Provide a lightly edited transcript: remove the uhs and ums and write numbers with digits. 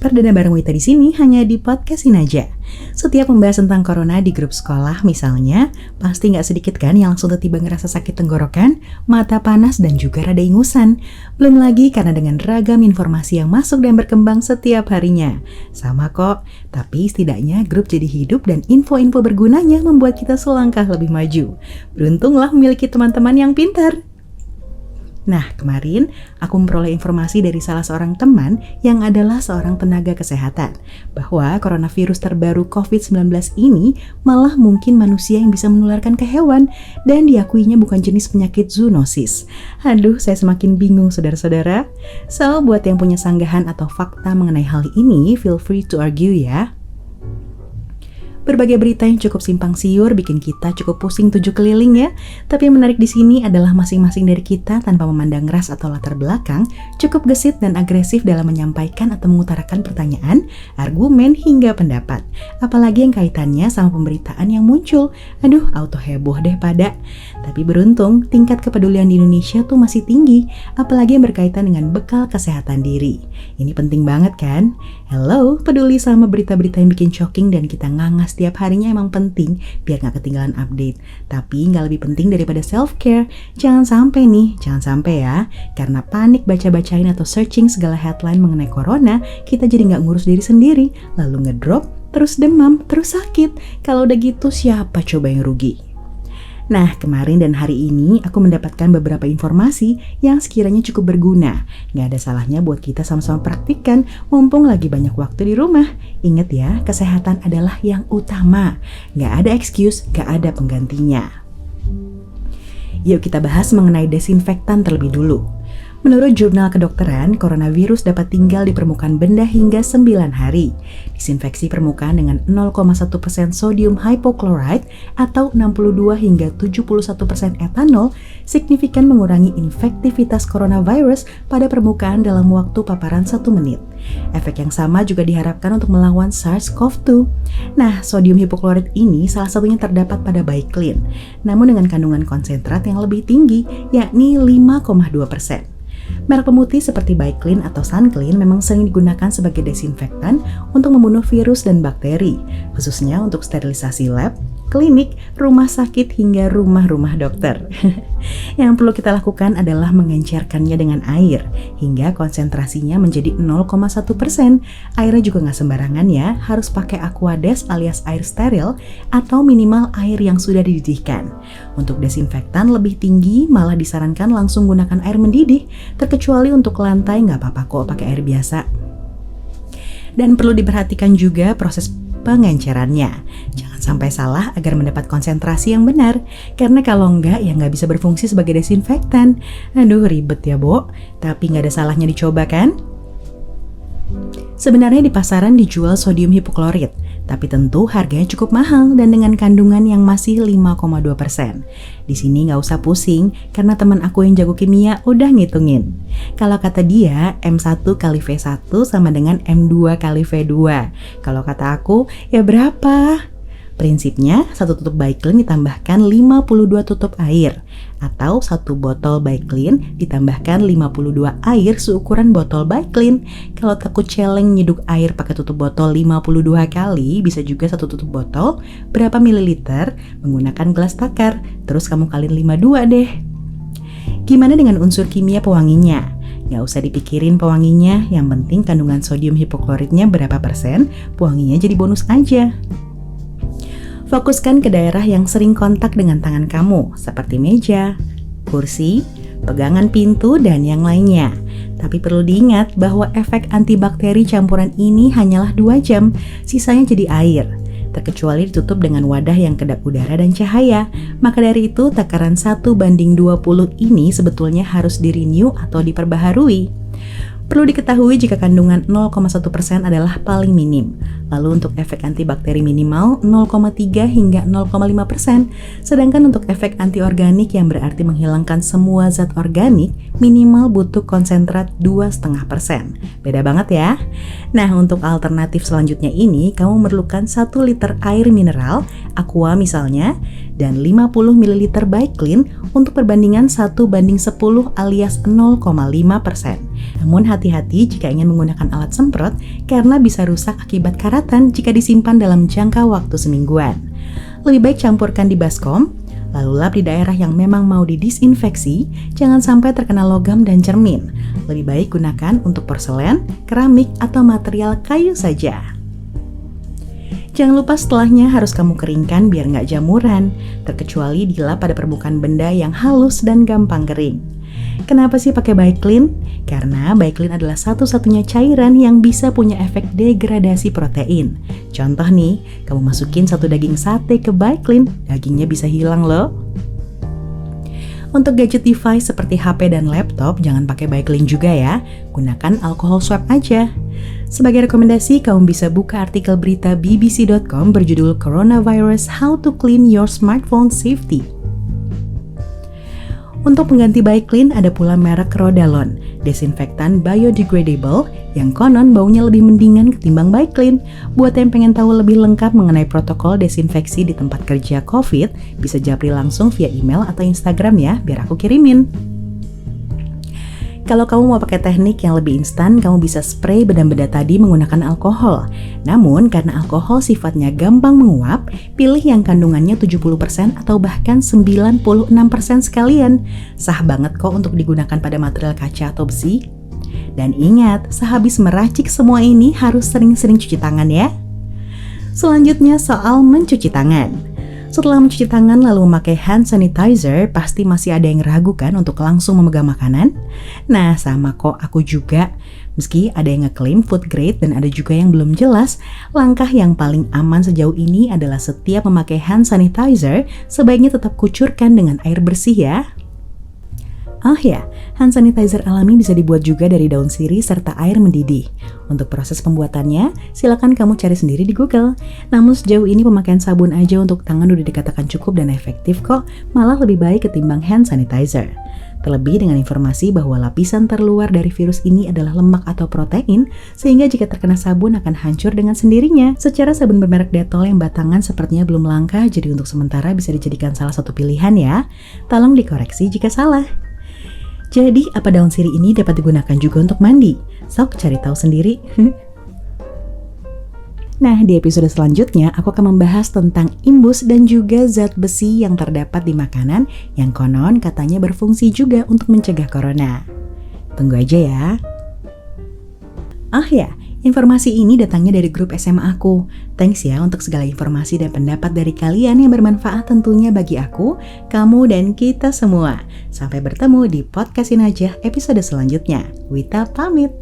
Perdana bareng Wita di sini hanya di podcastin aja. Setiap membahas tentang corona di grup sekolah misalnya, pasti nggak sedikit kan yang langsung tiba ngerasa sakit tenggorokan, mata panas dan juga rada ingusan. Belum lagi karena dengan ragam informasi yang masuk dan berkembang setiap harinya. Sama kok, tapi setidaknya grup jadi hidup dan info-info bergunanya membuat kita selangkah lebih maju. Beruntunglah memiliki teman-teman yang pintar. Nah, kemarin aku memperoleh informasi dari salah seorang teman yang adalah seorang tenaga kesehatan bahwa coronavirus terbaru COVID-19 ini malah mungkin manusia yang bisa menularkan ke hewan dan diakuinya bukan jenis penyakit zoonosis. Aduh, saya semakin bingung saudara-saudara. So, buat yang punya sanggahan atau fakta mengenai hal ini, feel free to argue ya. Berbagai berita yang cukup simpang siur bikin kita cukup pusing tujuh keliling ya. Tapi yang menarik di sini adalah masing-masing dari kita tanpa memandang ras atau latar belakang cukup gesit dan agresif dalam menyampaikan atau mengutarakan pertanyaan, argumen hingga pendapat. Apalagi yang kaitannya sama pemberitaan yang muncul. Aduh, auto heboh deh pada. Tapi beruntung tingkat kepedulian di Indonesia tuh masih tinggi, apalagi yang berkaitan dengan bekal kesehatan diri. Ini penting banget kan? Hello, peduli sama berita-berita yang bikin shocking dan kita ngangas setiap harinya emang penting biar gak ketinggalan update. Tapi gak lebih penting daripada self-care. Jangan sampai ya. Karena panik baca-bacain atau searching segala headline mengenai corona, kita jadi gak ngurus diri sendiri. Lalu ngedrop, terus demam, terus sakit. Kalau udah gitu siapa coba yang rugi? Nah, kemarin dan hari ini aku mendapatkan beberapa informasi yang sekiranya cukup berguna. Nggak ada salahnya buat kita sama-sama praktikkan, mumpung lagi banyak waktu di rumah. Ingat ya, kesehatan adalah yang utama. Nggak ada excuse, nggak ada penggantinya. Yuk kita bahas mengenai desinfektan terlebih dulu. Menurut jurnal kedokteran, coronavirus dapat tinggal di permukaan benda hingga 9 hari. Disinfeksi permukaan dengan 0,1% sodium hypochlorite atau 62 hingga 71% etanol signifikan mengurangi infektivitas coronavirus pada permukaan dalam waktu paparan 1 menit. Efek yang sama juga diharapkan untuk melawan SARS-CoV-2. Nah, sodium hypochlorite ini salah satunya terdapat pada Biclean, namun dengan kandungan konsentrat yang lebih tinggi, yakni 5,2%. Merek pemutih seperti Biclean atau Sunclean memang sering digunakan sebagai desinfektan untuk membunuh virus dan bakteri, khususnya untuk sterilisasi lab, klinik, rumah sakit, hingga rumah-rumah dokter. Yang perlu kita lakukan adalah mengencerkannya dengan air, hingga konsentrasinya menjadi 0,1%. Airnya juga nggak sembarangan ya, harus pakai Aquades alias air steril, atau minimal air yang sudah dididihkan. Untuk desinfektan lebih tinggi, malah disarankan langsung gunakan air mendidih, terkecuali untuk lantai nggak apa-apa kok pakai air biasa. Dan perlu diperhatikan juga proses pengencerannya. Jangan sampai salah agar mendapat konsentrasi yang benar, karena kalau enggak ya nggak bisa berfungsi sebagai desinfektan. Aduh ribet ya Bo, tapi nggak ada salahnya dicoba kan? Sebenarnya di pasaran dijual sodium hipoklorit, tapi tentu harganya cukup mahal dan dengan kandungan yang masih 5,2%. Di sini nggak usah pusing, karena teman aku yang jago kimia udah ngitungin. Kalau kata dia, M1 kali V1 sama dengan M2 kali V2. Kalau kata aku, ya berapa? Prinsipnya, satu tutup Biclean ditambahkan 52 tutup air, atau satu botol Biclean ditambahkan 52 air seukuran botol Biclean. Kalau takut celeng nyeduk air pakai tutup botol 52 kali, bisa juga satu tutup botol berapa mililiter menggunakan gelas takar, terus kamu kaliin 52 deh. Gimana dengan unsur kimia pewanginya? Nggak usah dipikirin pewanginya, yang penting kandungan sodium hipokloritnya berapa persen, pewanginya jadi bonus aja. Fokuskan ke daerah yang sering kontak dengan tangan kamu, seperti meja, kursi, pegangan pintu, dan yang lainnya. Tapi perlu diingat bahwa efek antibakteri campuran ini hanyalah 2 jam, sisanya jadi air. Terkecuali ditutup dengan wadah yang kedap udara dan cahaya. Maka dari itu takaran 1:20 ini sebetulnya harus di-renew atau diperbaharui. Perlu diketahui jika kandungan 0,1% adalah paling minim. Lalu untuk efek antibakteri minimal 0,3 hingga 0,5%. Sedangkan untuk efek antiorganik yang berarti menghilangkan semua zat organik minimal butuh konsentrat 2,5%. Beda banget ya. Nah, untuk alternatif selanjutnya ini kamu memerlukan 1 liter air mineral, aqua misalnya, dan 50 ml Biclean untuk perbandingan 1:10 alias 0,5%. Namun hati-hati jika ingin menggunakan alat semprot karena bisa rusak akibat karatan jika disimpan dalam jangka waktu semingguan. Lebih baik campurkan di baskom, lalu lap di daerah yang memang mau didisinfeksi, jangan sampai terkena logam dan cermin. Lebih baik gunakan untuk porselen, keramik, atau material kayu saja. Jangan lupa setelahnya harus kamu keringkan biar nggak jamuran, terkecuali dilap pada permukaan benda yang halus dan gampang kering. Kenapa sih pakai Biclean? Karena Biclean adalah satu-satunya cairan yang bisa punya efek degradasi protein. Contoh nih, kamu masukin satu daging sate ke Biclean, dagingnya bisa hilang loh. Untuk gadget device seperti HP dan laptop, jangan pakai Biclean juga ya. Gunakan alcohol swab aja. Sebagai rekomendasi, kamu bisa buka artikel berita bbc.com berjudul Coronavirus How to Clean Your Smartphone Safety. Untuk pengganti Biclean ada pula merek Rodalon, desinfektan biodegradable yang konon baunya lebih mendingan ketimbang Biclean. Buat yang pengen tahu lebih lengkap mengenai protokol desinfeksi di tempat kerja COVID, bisa japri langsung via email atau Instagram ya, biar aku kirimin. Kalau kamu mau pakai teknik yang lebih instan, kamu bisa spray benda-benda tadi menggunakan alkohol. Namun, karena alkohol sifatnya gampang menguap, pilih yang kandungannya 70% atau bahkan 96% sekalian. Sah banget kok untuk digunakan pada material kaca atau besi. Dan ingat, sehabis meracik semua ini harus sering-sering cuci tangan ya. Selanjutnya soal mencuci tangan. Setelah mencuci tangan lalu memakai hand sanitizer, pasti masih ada yang ragu kan untuk langsung memegang makanan? Nah, sama kok aku juga. Meski ada yang ngeklaim food grade dan ada juga yang belum jelas, langkah yang paling aman sejauh ini adalah setiap memakai hand sanitizer, sebaiknya tetap kucurkan dengan air bersih ya. Oh ya, hand sanitizer alami bisa dibuat juga dari daun sirih serta air mendidih. Untuk proses pembuatannya, silakan kamu cari sendiri di Google. Namun sejauh ini pemakaian sabun aja untuk tangan udah dikatakan cukup dan efektif kok, malah lebih baik ketimbang hand sanitizer. Terlebih dengan informasi bahwa lapisan terluar dari virus ini adalah lemak atau protein, sehingga jika terkena sabun akan hancur dengan sendirinya. Secara sabun bermerek Dettol yang batangan sepertinya belum langka, jadi untuk sementara bisa dijadikan salah satu pilihan ya. Tolong dikoreksi jika salah. Jadi, apa daun sirih ini dapat digunakan juga untuk mandi? Sok cari tahu sendiri. Nah, di episode selanjutnya aku akan membahas tentang imbus dan juga zat besi yang terdapat di makanan yang konon katanya berfungsi juga untuk mencegah corona. Tunggu aja ya. Ah ya, informasi ini datangnya dari grup SMA aku. Thanks ya untuk segala informasi dan pendapat dari kalian yang bermanfaat tentunya bagi aku, kamu, dan kita semua. Sampai bertemu di podcastin aja episode selanjutnya. Wita pamit.